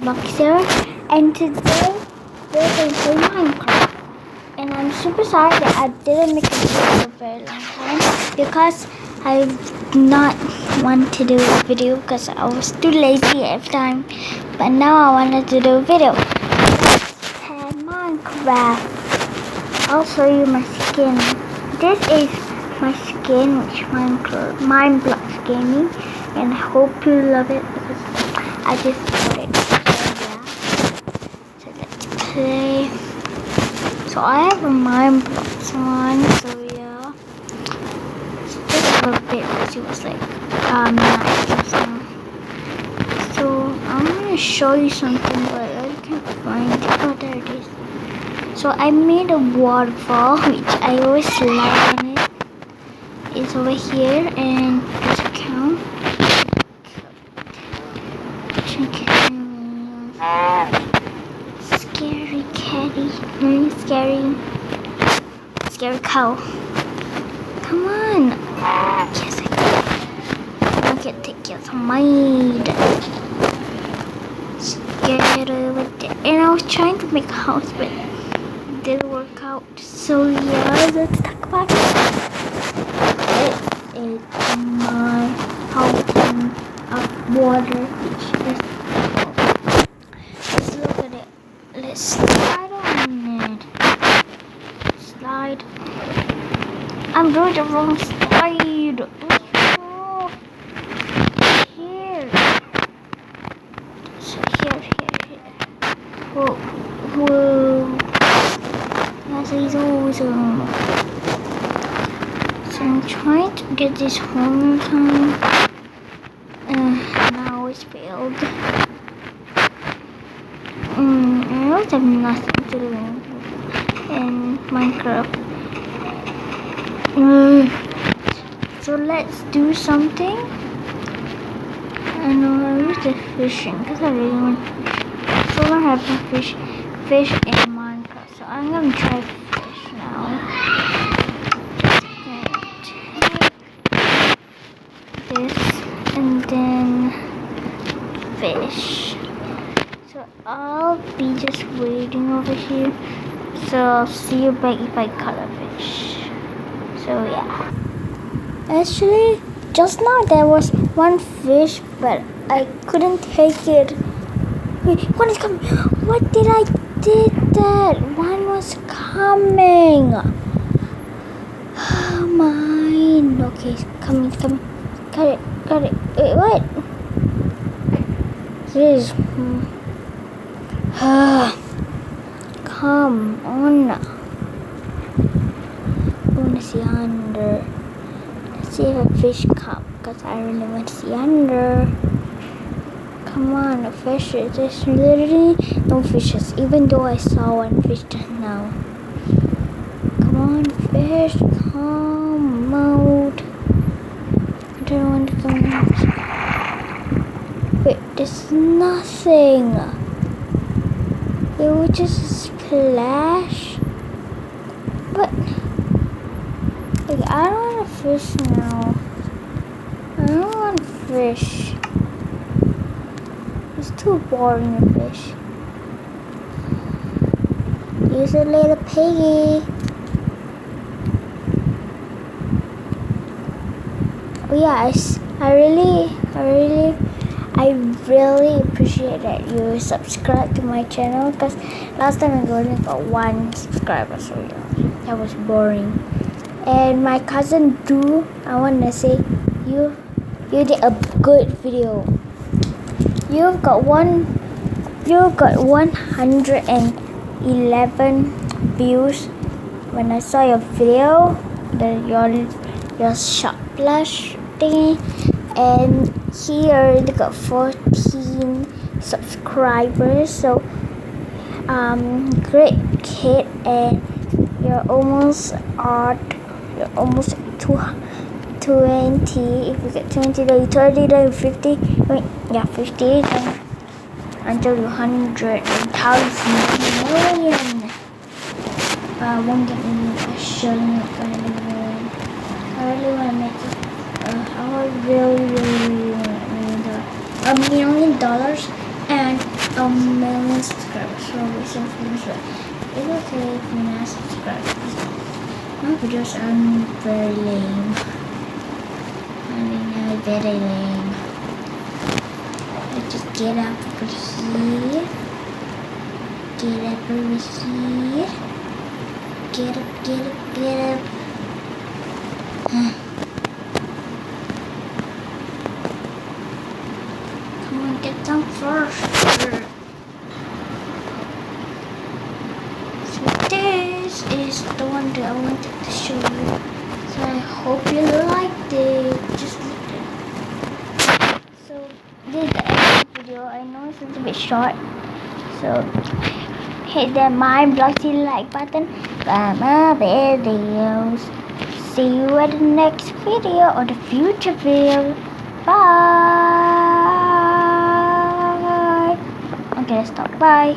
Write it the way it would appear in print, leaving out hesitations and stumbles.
MineBloxs here, and today we're going to play Minecraft. And I'm super sorry that I didn't make a video for a very long time because I did not want to do a video because I was too lazy every time. But now I wanted to do a video. Let's play Minecraft. I'll show you my skin. This is my skin, which MineBloxs gave me, and I hope you love it because I just bought it. So let's play. So I have a MineBloxs one, so yeah. It's just a bit because it was like nice. So I'm gonna show you something, but I can't find it. Oh, there it is. So I made a waterfall, which I always slide in it. It's over here, and there's a cow. Scary catty, very scary cow. Come on. Yes, I can take your mind. Scared over there. And I was trying to make a house, but it didn't work out. So yeah, let's talk about it. This is my fountain of water, which is look at it. Let's slide on it. Slide. I'm doing the wrong slide. Oh, here. So here. Whoa. That is awesome. So I'm trying to get this whole time. Now it's failed. I always have nothing to do in Minecraft. So let's do something. I know I use the fishing because I really want fish. So I have to fish in Minecraft. So I'm gonna try fish now. Take this and then fish. So I'll be just waiting over here. So I'll see you back if I caught a fish. So yeah. Actually, just now there was one fish, but I couldn't take it. Wait, one is coming. What did I did that? One was coming. Oh, mine. Okay, it's coming. Got it. Wait, what? This. Come on. I want to see under. Let's see if a fish comes, because I really want to see under. Come on, a fish. There's literally no fishes, even though I saw one fish just now. Come on, fish, come out. I don't want to come out. Wait, there's nothing. It was just a splash. But like, I don't want to fish now. I don't want to fish. It's too boring to fish. Here's a little piggy. Oh yeah, I really appreciate that you subscribe to my channel, because last time I only got 1 subscriber, so yeah, that was boring. And my cousin Do, I want to say you did a good video. You've got 111 views when I saw your video, your shot blush thingy, and he already got 14 subscribers. So great kid, and you're almost 20. If you get 20, then 30, then 50. Wait, yeah, 50. Then until 100, 1,000, million. I won't get any. I shouldn't get any. I really want to make it. I really want to make $1 million and subscribers, so recent videos. It's okay if you're not subscribed. My videos are very lame. I mean, very lame. Let's just get up over here. Get up over here. Get up, get up, get up. Come on, get down first. So this is the one that I wanted to show you. So I hope you liked it. Just look at it. So this is the end of the video. I know it's a little bit short. So hit the MineBloxs like button for more videos. See you at the next video or the future video. Bye. Okay, stop. Bye.